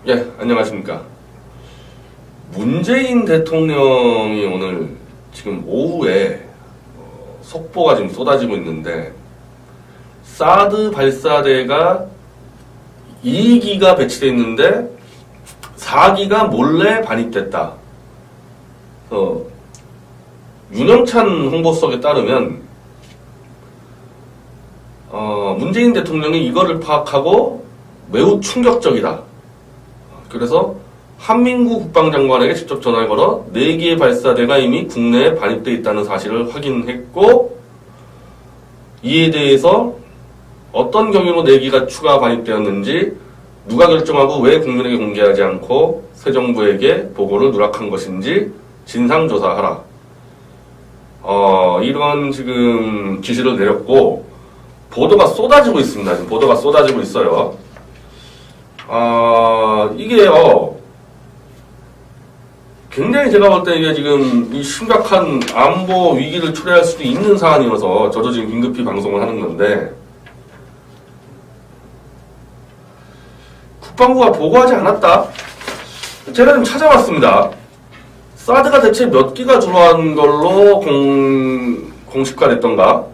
예, 안녕하십니까. 문재인 대통령이 오늘 지금 오후에 속보가 지금 쏟아지고 있는데, 사드 발사대가 2기가 배치되어 있는데 4기가 몰래 반입됐다. 윤영찬 홍보석에 따르면 문재인 대통령이 이거를 파악하고 매우 충격적이다. 그래서 한민구 국방장관에게 직접 전화를 걸어 4기의 발사대가 이미 국내에 반입되어 있다는 사실을 확인했고, 이에 대해서 어떤 경위로 4기가 추가 반입되었는지 누가 결정하고 왜 국민에게 공개하지 않고 새 정부에게 보고를 누락한 것인지 진상조사하라. 이런 지금 지시를 내렸고, 보도가 쏟아지고 있습니다. 지금 보도가 쏟아지고 있어요. 이게요, 굉장히 제가 볼 때 이게 지금 이 심각한 안보 위기를 초래할 수도 있는 사안이어서 저도 지금 긴급히 방송을 하는 건데, 국방부가 보고하지 않았다? 제가 좀 찾아봤습니다. 사드가 대체 몇 기가 들어간 걸로 공식화됐던가?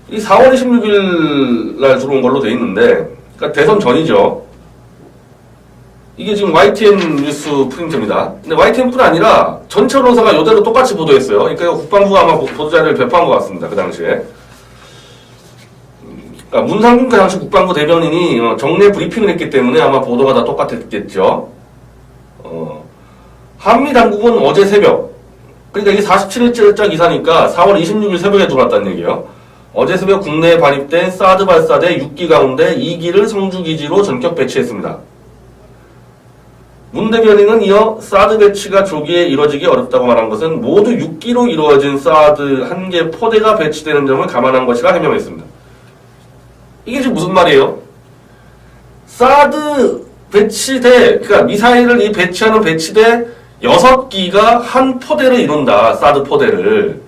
이 4월 26일 날 들어온 걸로 돼 있는데, 그러니까 대선 전이죠. 이게 지금 YTN 뉴스 프린트입니다. 근데 YTN뿐 아니라 전체 언론사가 이대로 똑같이 보도했어요. 그러니까 국방부가 아마 보도자료를 배포한 것 같습니다. 그 당시에. 그러니까 문상균 그 당시 국방부 대변인이 정례 브리핑을 했기 때문에 아마 보도가 다 똑같았겠죠. 한미 당국은 어제 새벽, 그러니까 이게 47일째 기사니까 4월 26일 새벽에 들어왔다는 얘기예요. 어제 새벽 국내에 반입된 사드 발사대 6기 가운데 2기를 성주기지로 전격 배치했습니다. 문 대변인은 이어 사드 배치가 조기에 이뤄지기 어렵다고 말한 것은 모두 6기로 이루어진 사드 1개 포대가 배치되는 점을 감안한 것이라 해명했습니다. 이게 지금 무슨 말이에요? 사드 배치대, 그러니까 미사일을 이 배치하는 배치대 6기가 한 포대를 이룬다. 사드 포대를.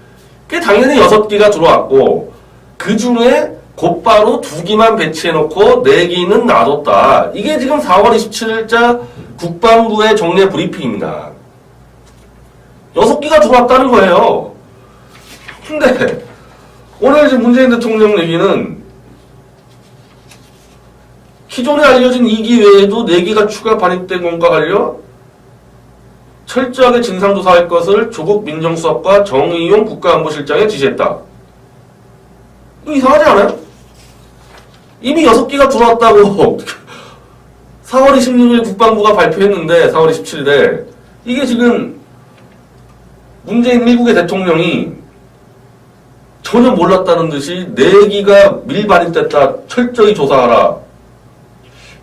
그게 당연히 6기가 들어왔고, 그 중에 곧바로 2기만 배치해놓고 4기는 놔뒀다. 이게 지금 4월 27일자 국방부의 정례 브리핑입니다. 6기가 들어왔다는 거예요. 근데 오늘 지금 문재인 대통령 얘기는 기존에 알려진 2기 외에도 4기가 추가 반입된 건가 하려 철저하게 진상조사할 것을 조국 민정수석과 정의용 국가안보실장에 지시했다. 이거 이상하지 않아요? 이미 6기가 들어왔다고 4월 26일 국방부가 발표했는데 4월 27일에 이게 지금 문재인 미국의 대통령이 전혀 몰랐다는 듯이 4기가 밀반입됐다. 철저히 조사하라.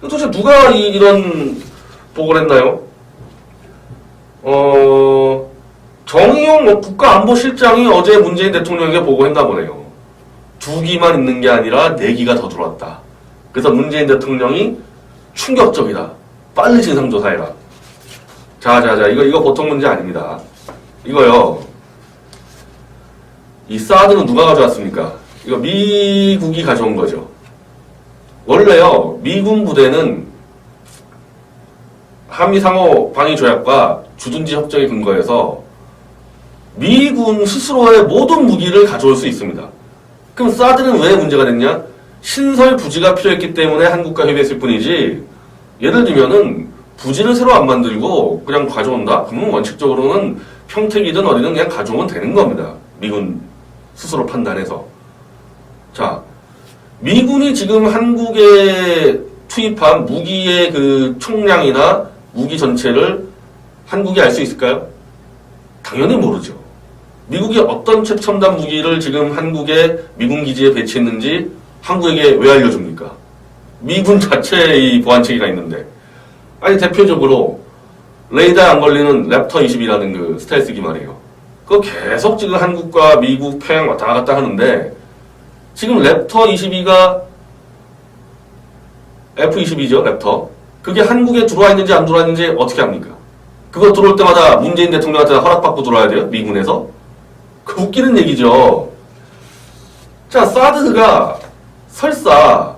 도대체 누가 이런 보고를 했나요? 정의용 국가안보실장이 어제 문재인 대통령에게 보고했나 보네요. 2기만 있는 게 아니라 4기가 더 들어왔다. 그래서 문재인 대통령이 충격적이다. 빨리 진상조사해라. 자, 이거 보통 문제 아닙니다. 이거요. 이 사드는 누가 가져왔습니까? 이거 미국이 가져온 거죠. 원래요, 미군 부대는 한미 상호 방위 조약과 주둔지 협정에 근거해서 미군 스스로의 모든 무기를 가져올 수 있습니다. 그럼 사드는 왜 문제가 됐냐? 신설 부지가 필요했기 때문에 한국과 협의했을 뿐이지, 예를 들면은 부지를 새로 안 만들고 그냥 가져온다? 그러면 원칙적으로는 평택이든 어디든 그냥 가져오면 되는 겁니다. 미군 스스로 판단해서. 자, 미군이 지금 한국에 투입한 무기의 그 총량이나 무기 전체를 한국이 알 수 있을까요? 당연히 모르죠. 미국이 어떤 최첨단 무기를 지금 한국의 미군 기지에 배치했는지 한국에게 왜 알려줍니까? 미군 자체의 보안체계가 있는데. 아니, 대표적으로 레이더에 안 걸리는 랩터 20이라는 그 스텔스기 말이에요. 그거 계속 지금 한국과 미국 평양 왔다 갔다 하는데, 지금 랩터 22가 F-22죠, 랩터. 그게 한국에 들어와 있는지 안 들어와 있는지 어떻게 합니까? 그거 들어올 때마다 문재인 대통령한테 허락받고 들어와야 돼요? 미군에서? 그 웃기는 얘기죠. 자, 사드가 설사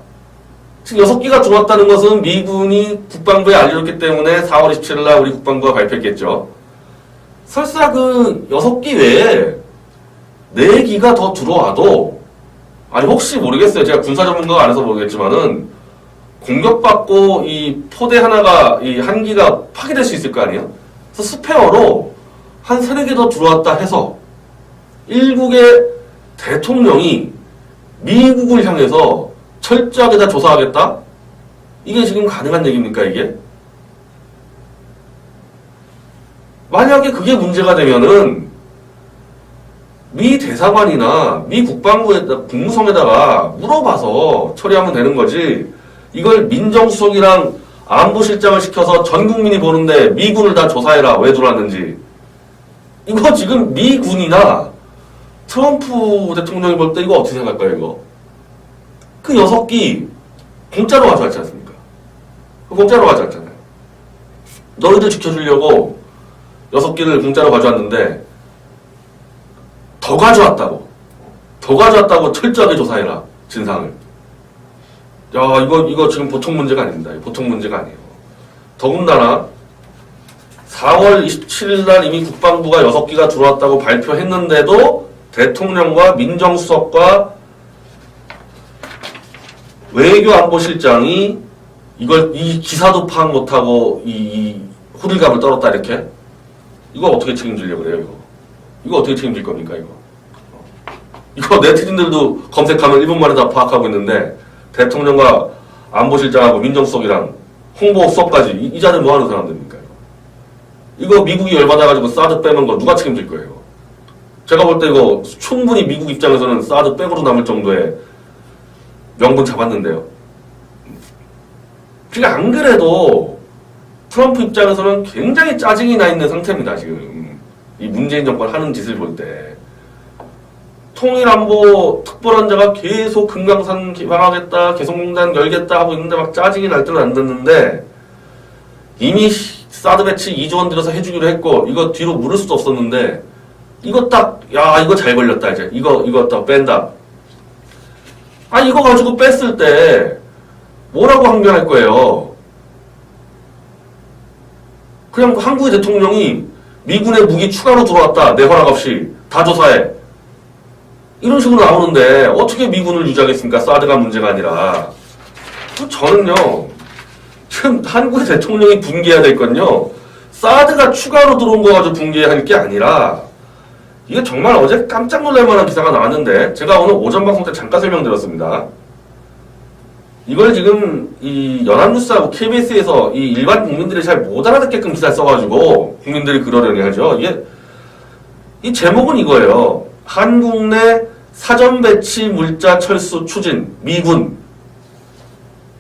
지금 6기가 들어왔다는 것은 미군이 국방부에 알려줬기 때문에 4월 27일 날 우리 국방부가 발표했겠죠. 설사 그 6기 외에 4기가 더 들어와도, 아니 혹시 모르겠어요. 제가 군사 전문가가 아니라서 모르겠지만은 공격받고 이 포대 하나가, 이 한 기가 파괴될 수 있을 거 아니에요? 그래서 스페어로 한 3-4개 더 들어왔다 해서 일국의 대통령이 미국을 향해서 철저하게 다 조사하겠다? 이게 지금 가능한 얘기입니까, 이게? 만약에 그게 문제가 되면은 미 대사관이나 미 국무성에다가 물어봐서 처리하면 되는 거지, 이걸 민정수석이랑 안보실장을 시켜서 전 국민이 보는데 미군을 다 조사해라, 왜 들어왔는지. 이거 지금 미군이나 트럼프 대통령이 볼 때 이거 어떻게 생각할까요, 이거? 그 6기 공짜로 가져왔지 않습니까? 공짜로 가져왔잖아요. 너희들 지켜주려고 6기를 공짜로 가져왔는데 더 가져왔다고 철저하게 조사해라, 진상을. 야, 이거 지금 보통 문제가 아닙니다. 보통 문제가 아니에요. 더군다나 4월 27일 날 이미 국방부가 6기가 들어왔다고 발표했는데도 대통령과 민정수석과 외교안보실장이 이 기사도 파악 못하고 이 호들갑을 떨었다, 이렇게? 이거 어떻게 책임지려고 그래요, 이거? 이거 어떻게 책임질 겁니까, 이거? 이거 네티즌들도 검색하면 1분 만에 다 파악하고 있는데, 대통령과 안보실장하고 민정수석이랑 홍보 수석까지 이 자는 뭐 하는 사람들입니까? 이거 미국이 열받아가지고 사드 빼는 거 누가 책임질 거예요? 제가 볼 때 이거 충분히 미국 입장에서는 사드 백으로 남을 정도의 명분 잡았는데요. 그러니까 안 그래도 트럼프 입장에서는 굉장히 짜증이 나 있는 상태입니다, 지금. 이 문재인 정권 하는 짓을 볼 때. 통일안보 특별원자가 계속 금강산 개방하겠다, 개성공단 열겠다 하고 있는데 막 짜증이 날 때는 안 듣는데, 이미 사드 배치 2조 원 들여서 해주기로 했고, 이거 뒤로 물을 수도 없었는데, 이거 딱, 야, 이거 잘 걸렸다, 이제. 이거 딱 뺀다. 아, 이거 가지고 뺐을 때, 뭐라고 항변할 거예요? 그냥 한국의 대통령이 미군의 무기 추가로 들어왔다, 내 허락 없이. 다 조사해. 이런 식으로 나오는데, 어떻게 미군을 유지하겠습니까? 사드가 문제가 아니라. 저는요, 지금 한국의 대통령이 분개해야 될 건요, 사드가 추가로 들어온 거 가지고 분개해야 할 게 아니라, 이게 정말 어제 깜짝 놀랄 만한 기사가 나왔는데, 제가 오늘 오전 방송 때 잠깐 설명드렸습니다. 이걸 지금 이 연합뉴스하고 KBS에서 이 일반 국민들이 잘 못 알아듣게끔 기사를 써가지고 국민들이 그러려니 하죠. 이 제목은 이거예요. 한국 내 사전 배치 물자 철수 추진, 미군.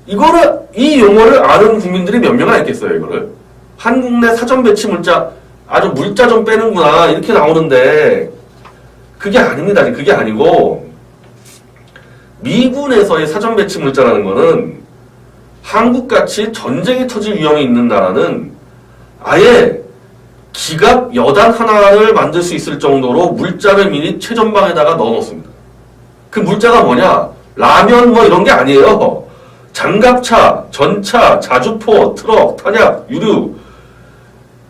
이 용어를 아는 국민들이 몇 명이나 있겠어요, 이거를. 한국 내 사전 배치 물자, 아주 물자 좀 빼는구나, 이렇게 나오는데, 그게 아닙니다. 그게 아니고, 미군에서의 사전 배치 물자라는 거는, 한국같이 전쟁이 터질 위험이 있는 나라는 아예 기갑 여단 하나를 만들 수 있을 정도로 물자를 미리 최전방에다가 넣어놓습니다. 그 물자가 뭐냐? 라면 뭐 이런 게 아니에요. 장갑차, 전차, 자주포, 트럭, 탄약, 유류,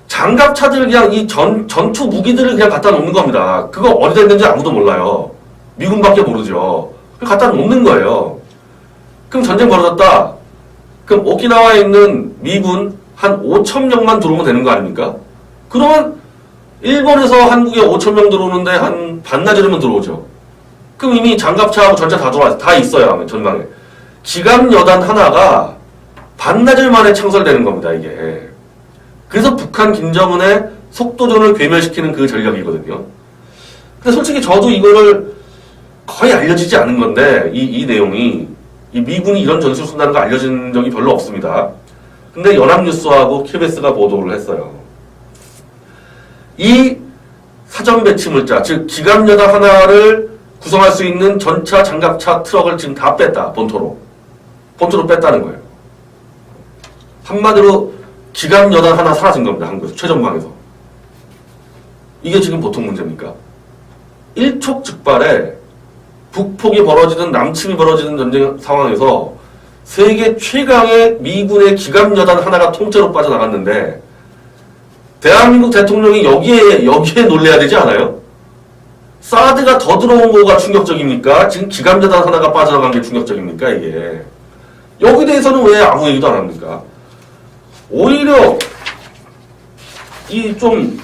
장갑차들 그냥 이 전투 무기들을 그냥 갖다 놓는 겁니다. 그거 어디다 있는지 아무도 몰라요. 미군밖에 모르죠. 갖다 놓는 거예요. 그럼 전쟁 벌어졌다. 그럼 오키나와에 있는 미군 한 5,000명만 들어오면 되는 거 아닙니까? 그러면 일본에서 한국에 5,000명 들어오는데 한 반나절이면 들어오죠. 그럼 이미 장갑차하고 전차 다 있어요, 전방에. 기갑 여단 하나가 반나절 만에 창설되는 겁니다, 이게. 그래서 북한 김정은의 속도전을 괴멸시키는 그 전략이거든요. 근데 솔직히 저도 이거를 거의 알려지지 않은 건데, 이 내용이, 이 미군이 이런 전술을 쓴다는 거 알려진 적이 별로 없습니다. 근데 연합뉴스하고 KBS가 보도를 했어요. 이 사전 배치 물자, 즉 기갑 여단 하나를 구성할 수 있는 전차, 장갑차, 트럭을 지금 다 뺐다, 본토로 뺐다는 거예요. 한마디로 기갑 여단 하나 사라진 겁니다, 한국에서, 최전방에서. 이게 지금 보통 문제입니까? 일촉즉발에 북폭이 벌어지든 남침이 벌어지는 전쟁 상황에서 세계 최강의 미군의 기갑여단 하나가 통째로 빠져나갔는데 대한민국 대통령이 여기에 놀래야 되지 않아요? 사드가 더 들어온 거가 충격적입니까? 지금 기갑여단 하나가 빠져나간 게 충격적입니까? 이게 여기 대해서는 왜 아무 얘기도 안 합니까? 오히려 이 좀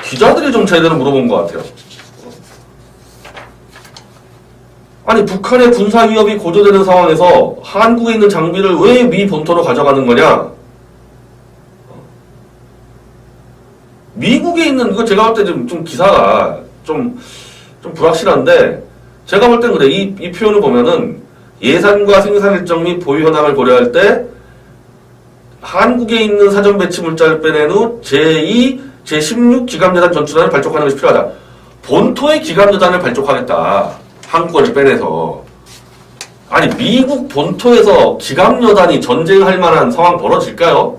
기자들이 좀 제대로 물어본 것 같아요. 아니 북한의 군사 위협이 고조되는 상황에서 한국에 있는 장비를 왜 미 본토로 가져가는 거냐? 미국에 있는 이거 제가 볼 때 좀 기사가 좀 불확실한데 제가 볼 땐 그래. 이 표현을 보면은 예산과 생산 일정 및 보유 현황을 고려할 때 한국에 있는 사전 배치 물자를 빼낸 후 제2, 제16 기갑여단 전투단을 발족하는 것이 필요하다. 본토의 기갑여단을 발족하겠다. 한국어를 빼내서. 아니 미국 본토에서 기갑여단이 전쟁할 만한 상황 벌어질까요?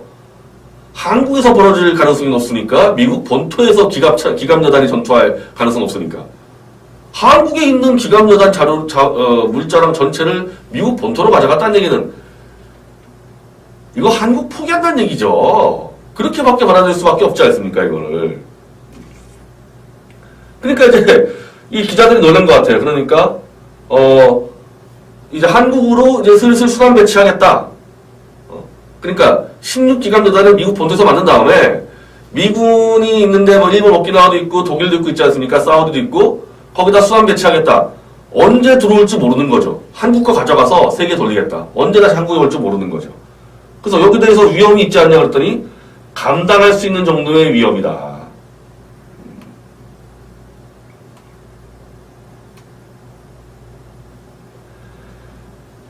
한국에서 벌어질 가능성이 높으니까 미국 본토에서 기갑여단이 전투할 가능성이 없으니까 한국에 있는 기갑여단 물자랑 전체를 미국 본토로 가져갔다는 얘기는 이거 한국 포기한다는 얘기죠. 그렇게밖에 받아들일 수밖에 없지 않습니까 이거를. 그러니까 이제 이 기자들이 놀란 것 같아요. 그러니까 이제 한국으로 이제 슬슬 수단 배치하겠다. 그러니까 16기갑여단을 미국 본토에서 만든 다음에 미군이 있는데 뭐 일본 오키나와도 있고 독일도 있고 있지 않습니까? 사우디도 있고 거기다 수단 배치하겠다. 언제 들어올지 모르는 거죠. 한국 거 가져가서 세계 돌리겠다. 언제 다시 한국에 올지 모르는 거죠. 그래서 여기 대해서 위험이 있지 않냐 그랬더니 감당할 수 있는 정도의 위험이다.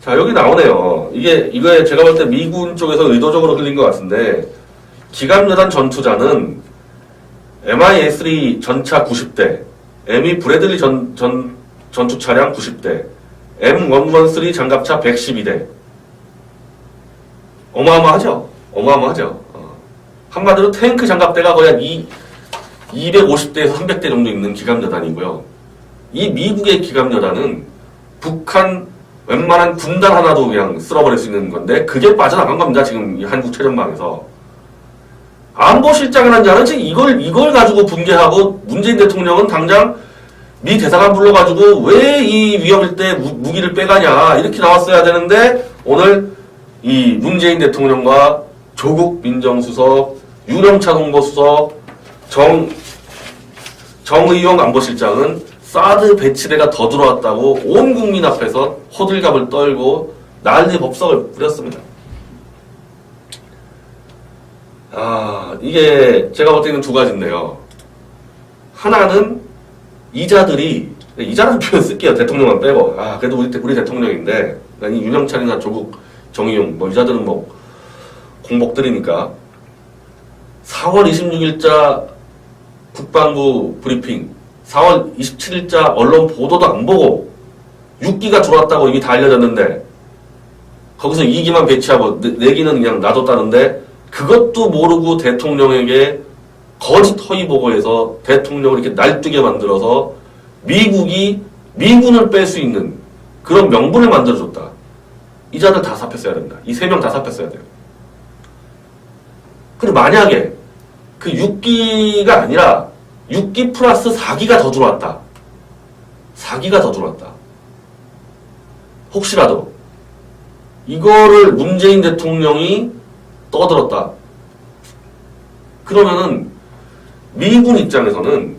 자, 여기 나오네요. 이거에 제가 볼 때 미군 쪽에서 의도적으로 흘린 것 같은데, 기갑여단 전투자는 MIA-3 전차 90대, ME 브래들리 전투 차량 90대, M113 장갑차 112대. 어마어마하죠? 어마어마하죠? 한마디로 탱크 장갑대가 거의 한 250대에서 300대 정도 있는 기갑여단이고요. 이 미국의 기갑여단은 북한 웬만한 군단 하나도 그냥 쓸어버릴 수 있는 건데 그게 빠져나간 겁니다. 지금 이 한국 최전방에서. 안보실장이라는 자는 지금 이걸 가지고 분개하고 문재인 대통령은 당장 미 대사관 불러가지고 왜 이 위협일 때 무기를 빼가냐 이렇게 나왔어야 되는데 오늘 이 문재인 대통령과 조국 민정수석, 윤영찬 홍보수석, 정의용 안보실장은 사드 배치대가 더 들어왔다고 온 국민 앞에서 호들갑을 떨고 난리 법석을 부렸습니다. 이게 제가 볼 때는 두 가지인데요. 하나는 이자라는 표현 쓸게요. 대통령만 빼고. 그래도 우리 대통령인데, 이 윤영찬이나 조국, 정의용, 이자들은 공복들이니까. 4월 26일자 국방부 브리핑, 4월 27일자 언론 보도도 안 보고 6기가 들어왔다고 이미 다 알려졌는데 거기서 2기만 배치하고 4기는 그냥 놔뒀다는데 그것도 모르고 대통령에게 거짓 허위 보고해서 대통령을 이렇게 날뛰게 만들어서 미군을 뺄 수 있는 그런 명분을 만들어줬다. 이 자들 다 사표써야 된다. 이 3명 다 사표써야 돼요. 그리고 만약에 그 6기가 아니라 6기 플러스 4기가 더 들어왔다. 4기가 더 들어왔다. 혹시라도 이거를 문재인 대통령이 떠들었다. 그러면은 미군 입장에서는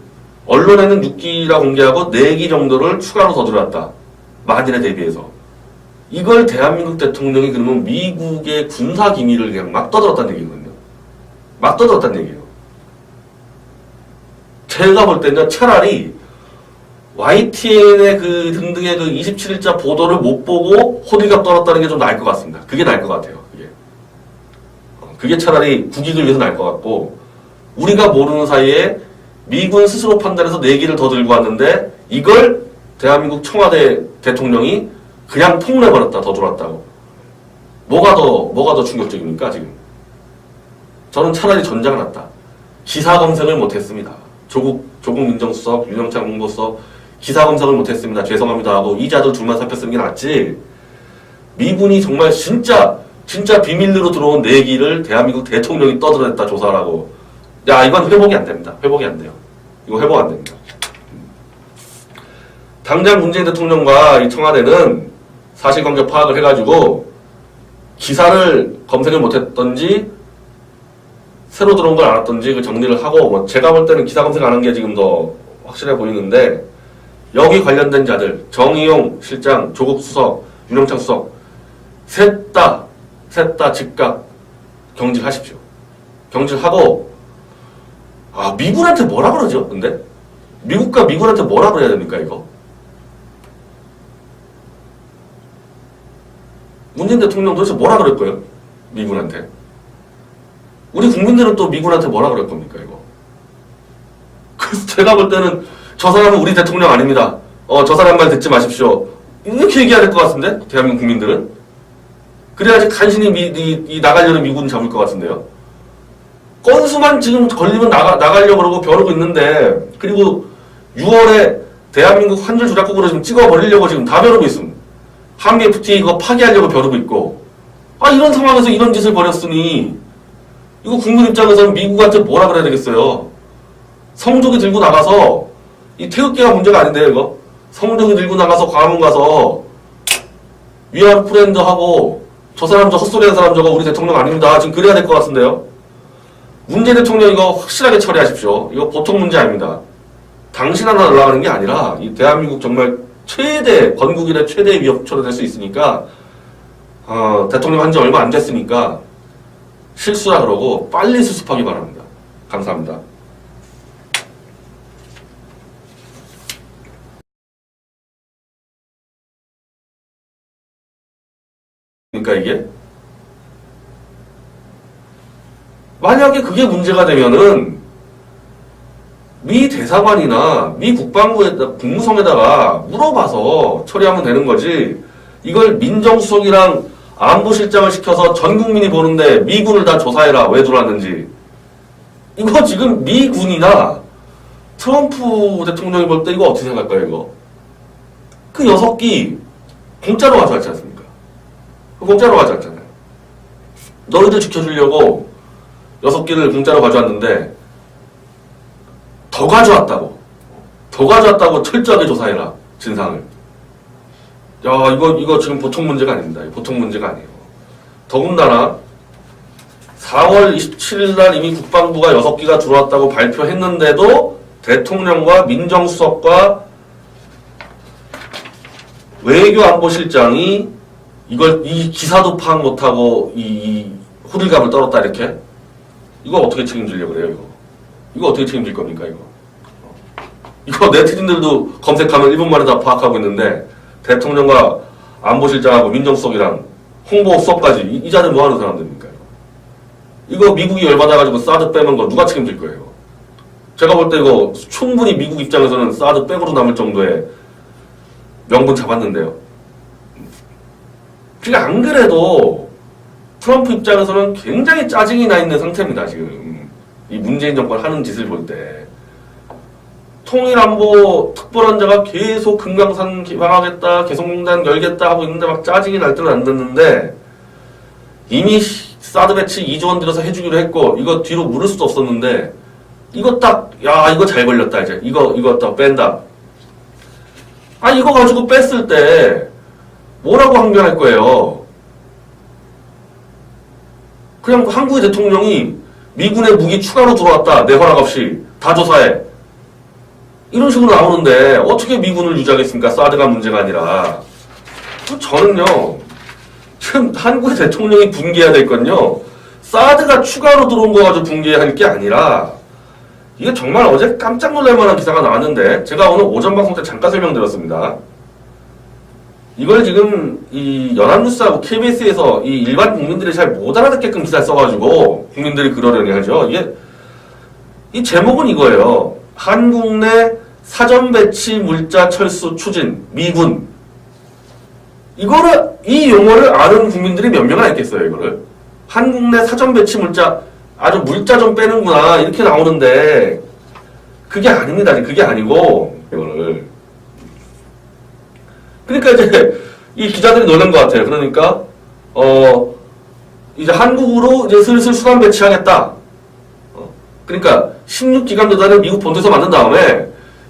언론에는 6기라 공개하고 4기 정도를 추가로 더 들어왔다. 만일에 대비해서. 이걸 대한민국 대통령이 그러면 미국의 군사 기밀을 그냥 막 떠들었다는 얘기거든요. 막 떠들었다는 얘기예요. 제가 볼 때는 차라리 YTN의 그 등등의 그 27일자 보도를 못 보고 호들갑 떨었다는 게 좀 나을 것 같습니다. 그게 나을 것 같아요. 그게 차라리 국익을 위해서 나을 것 같고 우리가 모르는 사이에 미군 스스로 판단해서 4기를 더 들고 왔는데 이걸 대한민국 청와대 대통령이 그냥 폭로해버렸다. 더 들어왔다고. 뭐가 더 충격적입니까 지금? 저는 차라리 전자가 낫다. 기사 검색을 못했습니다. 조국 민정수석, 윤영찬 홍보수석 기사 검색을 못했습니다. 죄송합니다 하고 이자들 둘만 살폈으는 게 낫지. 미군이 정말 진짜 비밀로 들어온 내기를 대한민국 대통령이 떠들어냈다 조사라고. 야, 이건 회복이 안 됩니다. 회복이 안 돼요. 이거 회복 안 됩니다. 당장 문재인 대통령과 이 청와대는 사실관계 파악을 해가지고 기사를 검색을 못했던지 새로 들어온 걸 알았던지 그 정리를 하고, 뭐 제가 볼 때는 기사 검색 안 한 게 지금 더 확실해 보이는데, 여기 관련된 자들 정의용 실장, 조국 수석, 윤영찬 수석 셋 다 즉각 경질하십시오. 경질하고, 미군한테 뭐라 그러죠? 근데 미국과 미군한테 뭐라 그래야 됩니까 이거? 문재인 대통령 도대체 뭐라 그럴 거예요? 미군한테. 우리 국민들은 또 미군한테 뭐라 그럴 겁니까 이거? 그래서 제가 볼 때는 저 사람은 우리 대통령 아닙니다. 저 사람 말 듣지 마십시오. 이렇게 얘기해야 될 것 같은데 대한민국 국민들은. 그래야지 간신히 나가려는 미군 잡을 것 같은데요. 건수만 지금 걸리면 나가려고 그러고 벼르고 있는데, 그리고 6월에 대한민국 환율 조작국으로 지금 찍어버리려고 지금 다 벼르고 있습니다. 한미 FTA 이거 파기하려고 벼르고 있고. 이런 상황에서 이런 짓을 벌였으니 이거 국민 입장에서는 미국한테 뭐라 그래야 되겠어요. 성조기 들고 나가서, 이 태극기가 문제가 아닌데요 이거. 성조기 들고 나가서 광화문 가서 위아래 프렌드 하고, 저 사람 저 헛소리하는 사람 저거 우리 대통령 아닙니다. 지금 그래야 될 것 같은데요. 문재인 대통령 이거 확실하게 처리하십시오. 이거 보통 문제 아닙니다. 당신 하나 날아가는 게 아니라 이 대한민국 정말 건국일의 최대 위협 초래될 수 있으니까, 대통령 한 지 얼마 안 됐으니까 실수라 그러고 빨리 수습하기 바랍니다. 감사합니다. 그러니까 이게 만약에 그게 문제가 되면은 미 대사관이나 미 국무성에다가 물어봐서 처리하면 되는 거지. 이걸 민정수석이랑 안보실장을 시켜서 전 국민이 보는데 미군을 다 조사해라. 왜 들어왔는지. 이거 지금 미군이나 트럼프 대통령이 볼 때 이거 어떻게 생각할까요, 이거? 그 6기 공짜로 가져왔지 않습니까? 공짜로 가져왔잖아요. 너희들 지켜주려고 6기를 공짜로 가져왔는데 더 가져왔다고 철저하게 조사해라. 진상을. 야, 이거 지금 보통 문제가 아닙니다. 보통 문제가 아니에요. 더군다나 4월 27일 날 이미 국방부가 6기가 들어왔다고 발표했는데도 대통령과 민정수석과 외교안보실장이 이 기사도 파악 못하고 이 호들갑을 떨었다 이렇게. 이거 어떻게 책임지려고 그래요 이거 어떻게 책임질 겁니까 이거 네티즌들도 검색하면 1분 만에 다 파악하고 있는데, 대통령과 안보실장하고 민정수석이랑 홍보 수석까지 이 자들 뭐 하는 사람들입니까 이거 미국이 열받아가지고 사드 빼면 거 누가 책임질 거예요? 제가 볼 때 이거 충분히 미국 입장에서는 사드 백으로 남을 정도의 명분 잡았는데요. 그러니까 안 그래도 트럼프 입장에서는 굉장히 짜증이 나 있는 상태입니다. 지금 이 문재인 정권 하는 짓을 볼 때. 통일안보 특별원자가 계속 금강산 개방하겠다, 개성공단 열겠다 하고 있는데 막 짜증이 날 때는 안 됐는데, 이미 사드 배치 2조 원 들여서 해주기로 했고 이거 뒤로 물을 수도 없었는데, 이거 딱 이거 잘 걸렸다. 이제 이거 딱 뺀다. 이거 가지고 뺐을 때 뭐라고 항변할 거예요? 그냥 한국의 대통령이 미군의 무기 추가로 들어왔다, 내 허락 없이 다 조사해, 이런 식으로 나오는데 어떻게 미군을 유지하겠습니까? 사드가 문제가 아니라. 저는요, 지금 한국의 대통령이 붕괴해야 될 건요, 사드가 추가로 들어온 거 가지고 붕괴해야 할 게 아니라, 이게 정말 어제 깜짝 놀랄 만한 기사가 나왔는데, 제가 오늘 오전 방송 때 잠깐 설명드렸습니다. 이걸 지금 이 연합뉴스하고 KBS에서 이 일반 국민들이 잘 못 알아듣게끔 기사를 써가지고 국민들이 그러려니 하죠. 이 제목은 이거예요. 한국 내 사전 배치 물자 철수 추진, 미군. 이 용어를 아는 국민들이 몇 명이나 있겠어요, 이거를. 한국 내 사전 배치 물자, 아주 물자 좀 빼는구나, 이렇게 나오는데, 그게 아닙니다. 그게 아니고, 이거를. 그러니까 이제, 이 기자들이 놀란 것 같아요. 그러니까 이제 한국으로 이제 슬슬 수단 배치하겠다. 그러니까 16기갑여단을 미국 본토에서 만든 다음에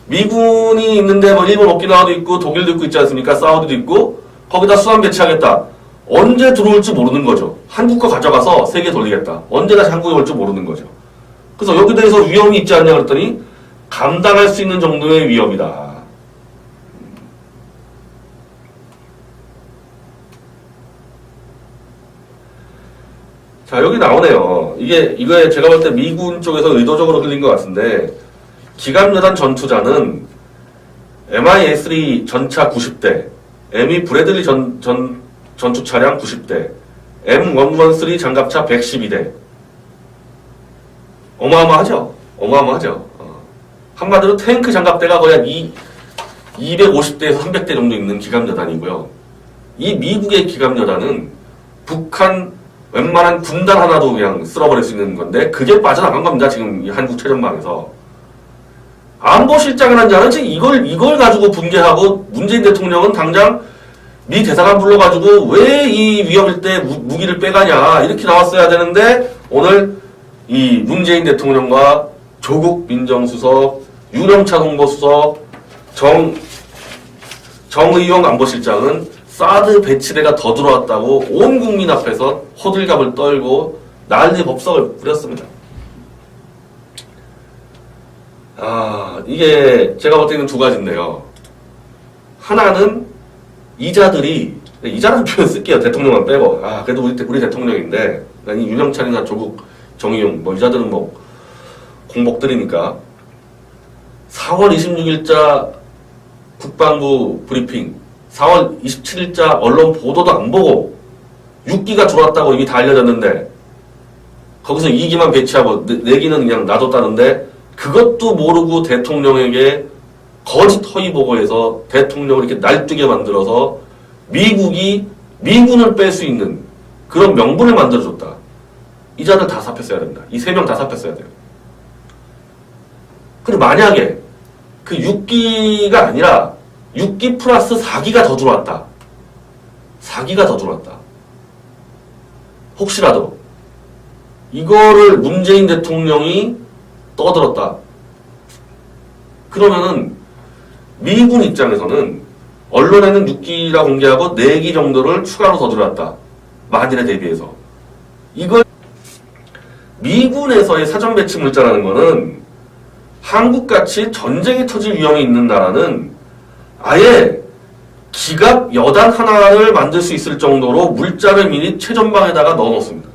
미군이 있는데 뭐 일본 오키나와도 있고 독일도 있고 있지 않습니까? 사우디도 있고 거기다 수단 배치하겠다. 언제 들어올지 모르는 거죠. 한국 거 가져가서 세계 돌리겠다. 언제 다시 한국에 올지 모르는 거죠. 그래서 여기 대해서 위험이 있지 않냐 그랬더니 감당할 수 있는 정도의 위험이다. 자, 여기 나오네요. 이거에 제가 볼 때 미군 쪽에서 의도적으로 흘린 것 같은데, 기갑여단 전투자는 MI-A3 전차 90대, ME 브래들리 전투 차량 90대, M113 장갑차 112대. 어마어마하죠? 어마어마하죠? 한마디로 탱크 장갑대가 거의 한 250대에서 300대 정도 있는 기갑여단이고요. 이 미국의 기갑여단은 북한 웬만한 군단 하나도 그냥 쓸어버릴 수 있는 건데 그게 빠져나간 겁니다. 지금 이 한국 최전방에서. 안보실장이라는 자는 지금 이걸 가지고 분개하고 문재인 대통령은 당장 미 대사관 불러가지고 왜 이 위협일 때 무기를 빼가냐 이렇게 나왔어야 되는데 오늘 이 문재인 대통령과 조국 민정수석, 윤영찬 홍보수석, 정의용 안보실장은 사드 배치대가 더 들어왔다고 온 국민 앞에서 호들갑을 떨고 난리 법석을 부렸습니다. 이게 제가 볼 때는 두 가지인데요. 하나는 이자는 표현 쓸게요. 대통령만 빼고. 그래도 우리 대통령인데, 이 윤영찬이나 조국, 정의용, 이자들은 공복들이니까. 4월 26일자 국방부 브리핑, 4월 27일자 언론 보도도 안 보고 6기가 들어왔다고 이미 다 알려졌는데 거기서 2기만 배치하고 4기는 그냥 놔뒀다는데 그것도 모르고 대통령에게 거짓 허위 보고해서 대통령을 이렇게 날뛰게 만들어서 미국이 미군을 뺄 수 있는 그런 명분을 만들어줬다. 이 자들 다 사표써야 된다. 이 3명 다 사표써야 돼요. 근데 만약에 그 6기가 아니라 6기 플러스 4기가 더 들어왔다. 4기가 더 들어왔다. 혹시라도 이거를 문재인 대통령이 떠들었다. 그러면은 미군 입장에서는 언론에는 6기라 공개하고 4기 정도를 추가로 더 들어왔다. 만일에 대비해서. 이걸 미군에서의 사전 배치 물자라는 거는 한국같이 전쟁이 터질 위험이 있는 나라는 아예 기갑 여단 하나를 만들 수 있을 정도로 물자를 미리 최전방에다가 넣어놓습니다.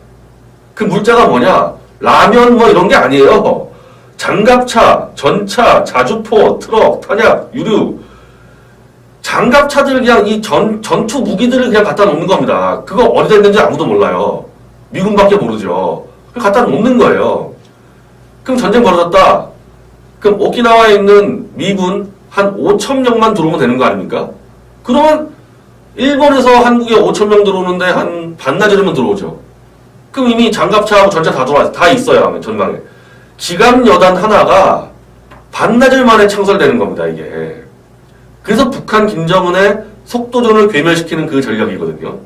그 물자가 뭐냐? 라면 이런 게 아니에요. 장갑차, 전차, 자주포, 트럭, 탄약, 유류. 장갑차들 그냥 이 전투 무기들을 그냥 갖다 놓는 겁니다. 그거 어디다 있는지 아무도 몰라요. 미군밖에 모르죠. 갖다 놓는 거예요. 그럼 전쟁 벌어졌다. 그럼 오키나와에 있는 미군 한 5,000명만 들어오면 되는 거 아닙니까? 그러면 일본에서 한국에 5,000명 들어오는데 한 반나절이면 들어오죠. 그럼 이미 장갑차하고 전차 다 있어요. 전방에. 기갑여단 하나가 반나절 만에 창설되는 겁니다. 이게. 그래서 북한 김정은의 속도전을 괴멸시키는 그 전략이거든요.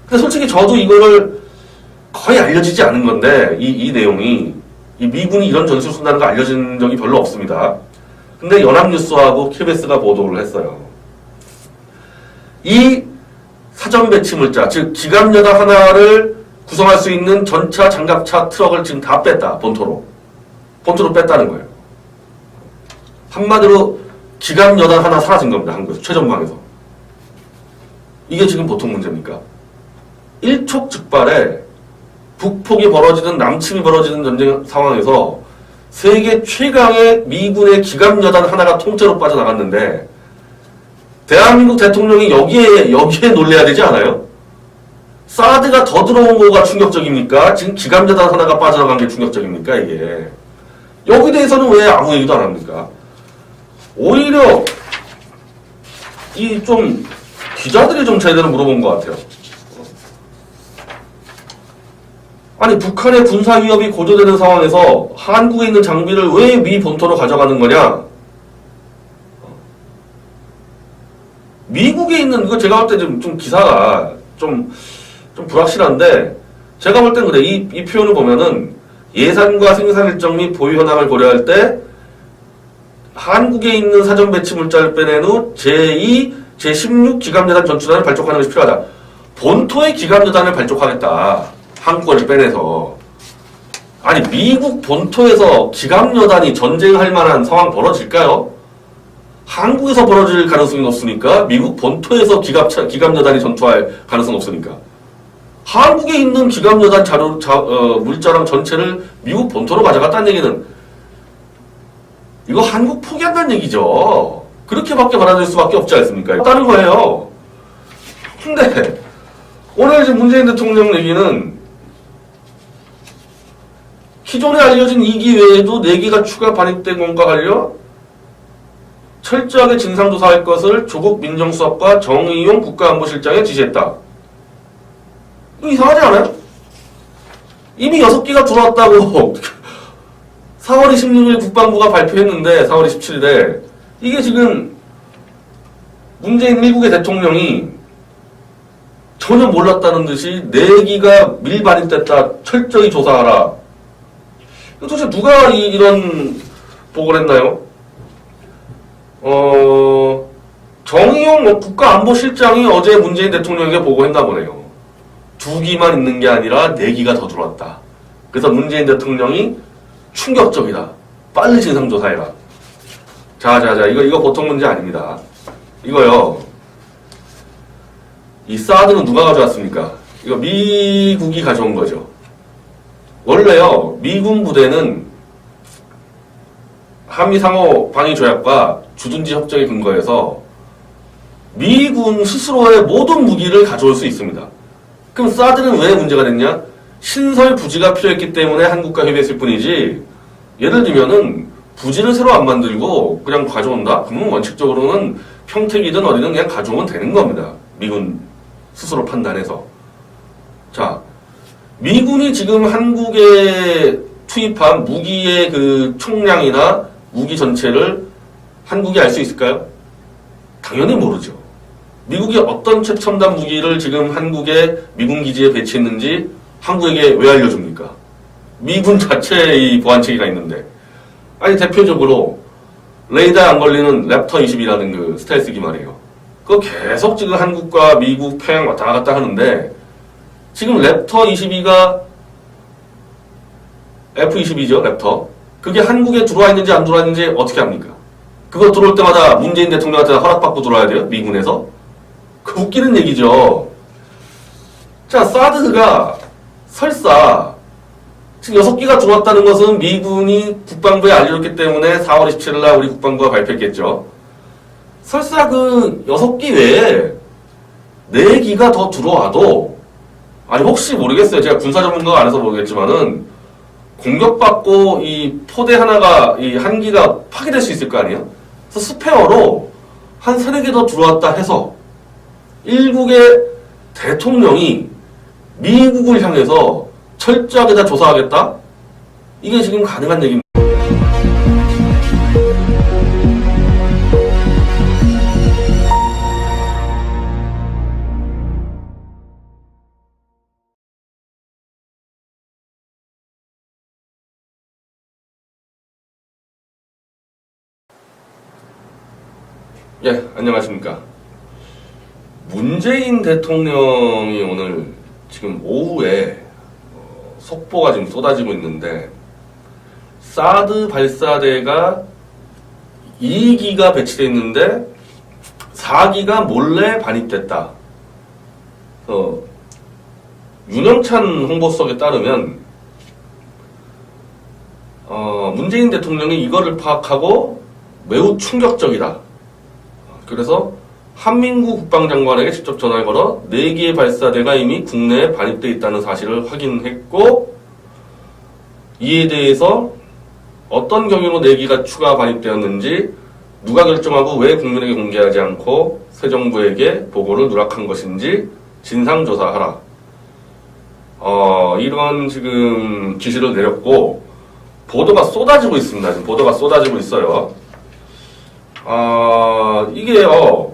근데 솔직히 저도 이거를 거의 알려지지 않은 건데 이 내용이 이 미군이 이런 전술을 쓴다는 거 알려진 적이 별로 없습니다. 근데 연합뉴스하고 KBS가 보도를 했어요. 이 사전 배치 물자, 즉 기갑여단 하나를 구성할 수 있는 전차, 장갑차, 트럭을 지금 다 뺐다. 본토로 뺐다는 거예요. 한마디로 기갑여단 하나 사라진 겁니다. 한국에서 최전방에서. 이게 지금 보통 문제입니까? 일촉즉발에 북폭이 벌어지든 남침이 벌어지는 전쟁 상황에서 세계 최강의 미군의 기갑여단 하나가 통째로 빠져나갔는데 대한민국 대통령이 여기에 놀래야 되지 않아요? 사드가 더 들어온 거가 충격적입니까? 지금 기갑여단 하나가 빠져나간 게 충격적입니까? 이게 여기 대해서는 왜 아무 얘기도 안 합니까? 오히려 이 좀 기자들이 좀 제대로 물어본 것 같아요. 아니 북한의 군사 위협이 고조되는 상황에서 한국에 있는 장비를 왜 미 본토로 가져가는 거냐? 미국에 있는 있는, 이거 제가 볼 때 좀 기사가 좀 불확실한데, 제가 볼 땐 그래. 이 표현을 보면은 예산과 생산 일정 및 보유 현황을 고려할 때 한국에 있는 사전 배치 물자를 빼낸 후 제2, 제16 기갑여단 전투단을 발족하는 것이 필요하다. 본토의 기갑여단을 발족하겠다. 한국어를 빼내서. 아니, 미국 본토에서 기갑여단이 전쟁할 만한 상황 벌어질까요? 한국에서 벌어질 가능성이 없으니까, 미국 본토에서 기갑여단이 전투할 가능성이 없으니까. 한국에 있는 기갑여단 물자랑 전체를 미국 본토로 가져갔다는 얘기는, 이거 한국 포기한다는 얘기죠. 그렇게밖에 받아들일 수밖에 없지 않습니까? 다른 거예요. 근데, 오늘 지금 문재인 대통령 얘기는, 기존에 알려진 2기 외에도 4기가 추가 반입된 것과 관련 철저하게 진상조사할 것을 조국 민정수석과 정의용 국가안보실장에 지시했다. 이거 이상하지 않아요? 이미 6기가 들어왔다고 4월 26일 국방부가 발표했는데 4월 27일에 이게 지금 문재인 미국의 대통령이 전혀 몰랐다는 듯이 4기가 밀반입됐다. 철저히 조사하라. 도대체 누가 이런 보고를 했나요? 정의용 국가안보실장이 어제 문재인 대통령에게 보고했나 보네요. 2기만 있는 게 아니라 4기가 더 들어왔다. 그래서 문재인 대통령이 충격적이다. 빨리 진상조사해라. 자, 이거 보통 문제 아닙니다. 이거요. 이 사드는 누가 가져왔습니까? 이거 미국이 가져온 거죠. 원래요, 미군 부대는 한미 상호 방위 조약과 주둔지 협정에 근거해서 미군 스스로의 모든 무기를 가져올 수 있습니다. 그럼 사드는 왜 문제가 됐냐? 신설 부지가 필요했기 때문에 한국과 협의했을 뿐이지, 예를 들면은 부지를 새로 안 만들고 그냥 가져온다? 그러면 원칙적으로는 평택이든 어디든 그냥 가져오면 되는 겁니다. 미군 스스로 판단해서. 자, 미군이 지금 한국에 투입한 무기의 그 총량이나 무기 전체를 한국이 알 수 있을까요? 당연히 모르죠. 미국이 어떤 최첨단 무기를 지금 한국의 미군 기지에 배치했는지 한국에게 왜 알려줍니까? 미군 자체의 보안체계가 있는데. 아니, 대표적으로 레이더에 안 걸리는 랩터 20이라는 그 스텔스기 말이에요. 그거 계속 지금 한국과 미국 평양 왔다 갔다 하는데, 지금 랩터 22가 F-22죠, 랩터. 그게 한국에 들어와 있는지 안 들어와 있는지 어떻게 합니까? 그거 들어올 때마다 문재인 대통령한테 허락받고 들어와야 돼요? 미군에서? 그 웃기는 얘기죠. 자, 사드가 설사 지금 6기가 들어왔다는 것은 미군이 국방부에 알려줬기 때문에 4월 27일 날 우리 국방부가 발표했겠죠. 설사 그 6기 외에 4기가 더 들어와도, 아니 혹시 모르겠어요. 제가 군사 전문가가 아니라서 모르겠지만은 공격받고 이 포대 하나가, 이 한 기가 파괴될 수 있을 거 아니에요? 그래서 스페어로 한 3-4개 더 들어왔다 해서 일국의 대통령이 미국을 향해서 철저하게 다 조사하겠다? 이게 지금 가능한 얘기입니다. 예, 안녕하십니까. 문재인 대통령이 오늘 지금 오후에 속보가 지금 쏟아지고 있는데, 사드 발사대가 2기가 배치되어 있는데 4기가 몰래 반입됐다. 윤영찬 홍보수석에 따르면 문재인 대통령이 이거를 파악하고 매우 충격적이다. 그래서 한민구 국방장관에게 직접 전화를 걸어 4기의 발사대가 이미 국내에 반입되어 있다는 사실을 확인했고, 이에 대해서 어떤 경위로 4기가 추가 반입되었는지 누가 결정하고 왜 국민에게 공개하지 않고 새 정부에게 보고를 누락한 것인지 진상조사하라. 이런 지금 지시를 내렸고, 보도가 쏟아지고 있습니다. 지금 보도가 쏟아지고 있어요. 이게요,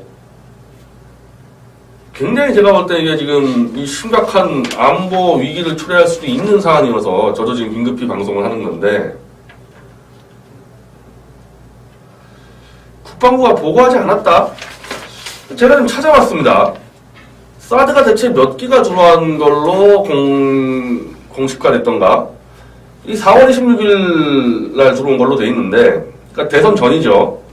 굉장히 제가 볼 때 이게 지금 이 심각한 안보 위기를 초래할 수도 있는 사안이어서 저도 지금 긴급히 방송을 하는 건데, 국방부가 보고하지 않았다? 제가 좀 찾아봤습니다. 사드가 대체 몇 기가 들어간 걸로 공식화됐던가? 이 4월 26일 날 들어온 걸로 돼 있는데, 그러니까 대선 전이죠.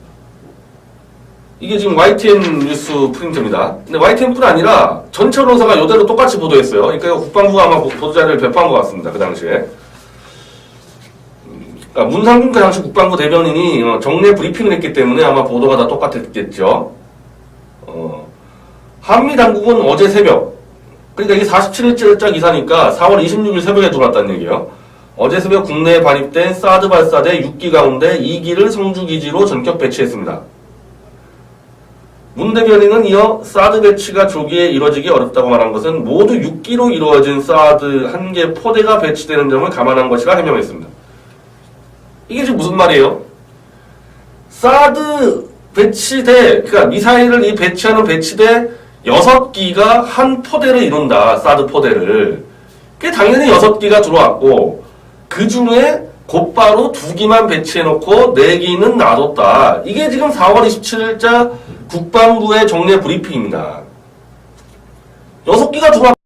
이게 지금 YTN 뉴스 프린트입니다. 근데 YTN뿐 아니라 전체 언론사가 이대로 똑같이 보도했어요. 그러니까 국방부가 아마 보도자료를 배포한 것 같습니다. 그 당시에. 그러니까 문상균 그 당시 국방부 대변인이 정례 브리핑을 했기 때문에 아마 보도가 다 똑같았겠죠. 한미 당국은 어제 새벽, 그러니까 이게 47일째 기사니까 4월 26일 새벽에 들어왔다는 얘기예요. 어제 새벽 국내에 발입된 사드 발사대 6기 가운데 2기를 성주기지로 전격 배치했습니다. 문 대변인은 이어 사드 배치가 조기에 이뤄지기 어렵다고 말한 것은 모두 6기로 이루어진 사드 1개 포대가 배치되는 점을 감안한 것이라 해명했습니다. 이게 지금 무슨 말이에요? 사드 배치대, 그러니까 미사일을 이 배치하는 배치대 6기가 한 포대를 이룬다. 사드 포대를. 그게 당연히 6기가 들어왔고, 그 중에 곧바로 2기만 배치해놓고 4기는 놔뒀다. 이게 지금 4월 27일자 국방부의 정례 브리핑입니다. 6기가 들어왔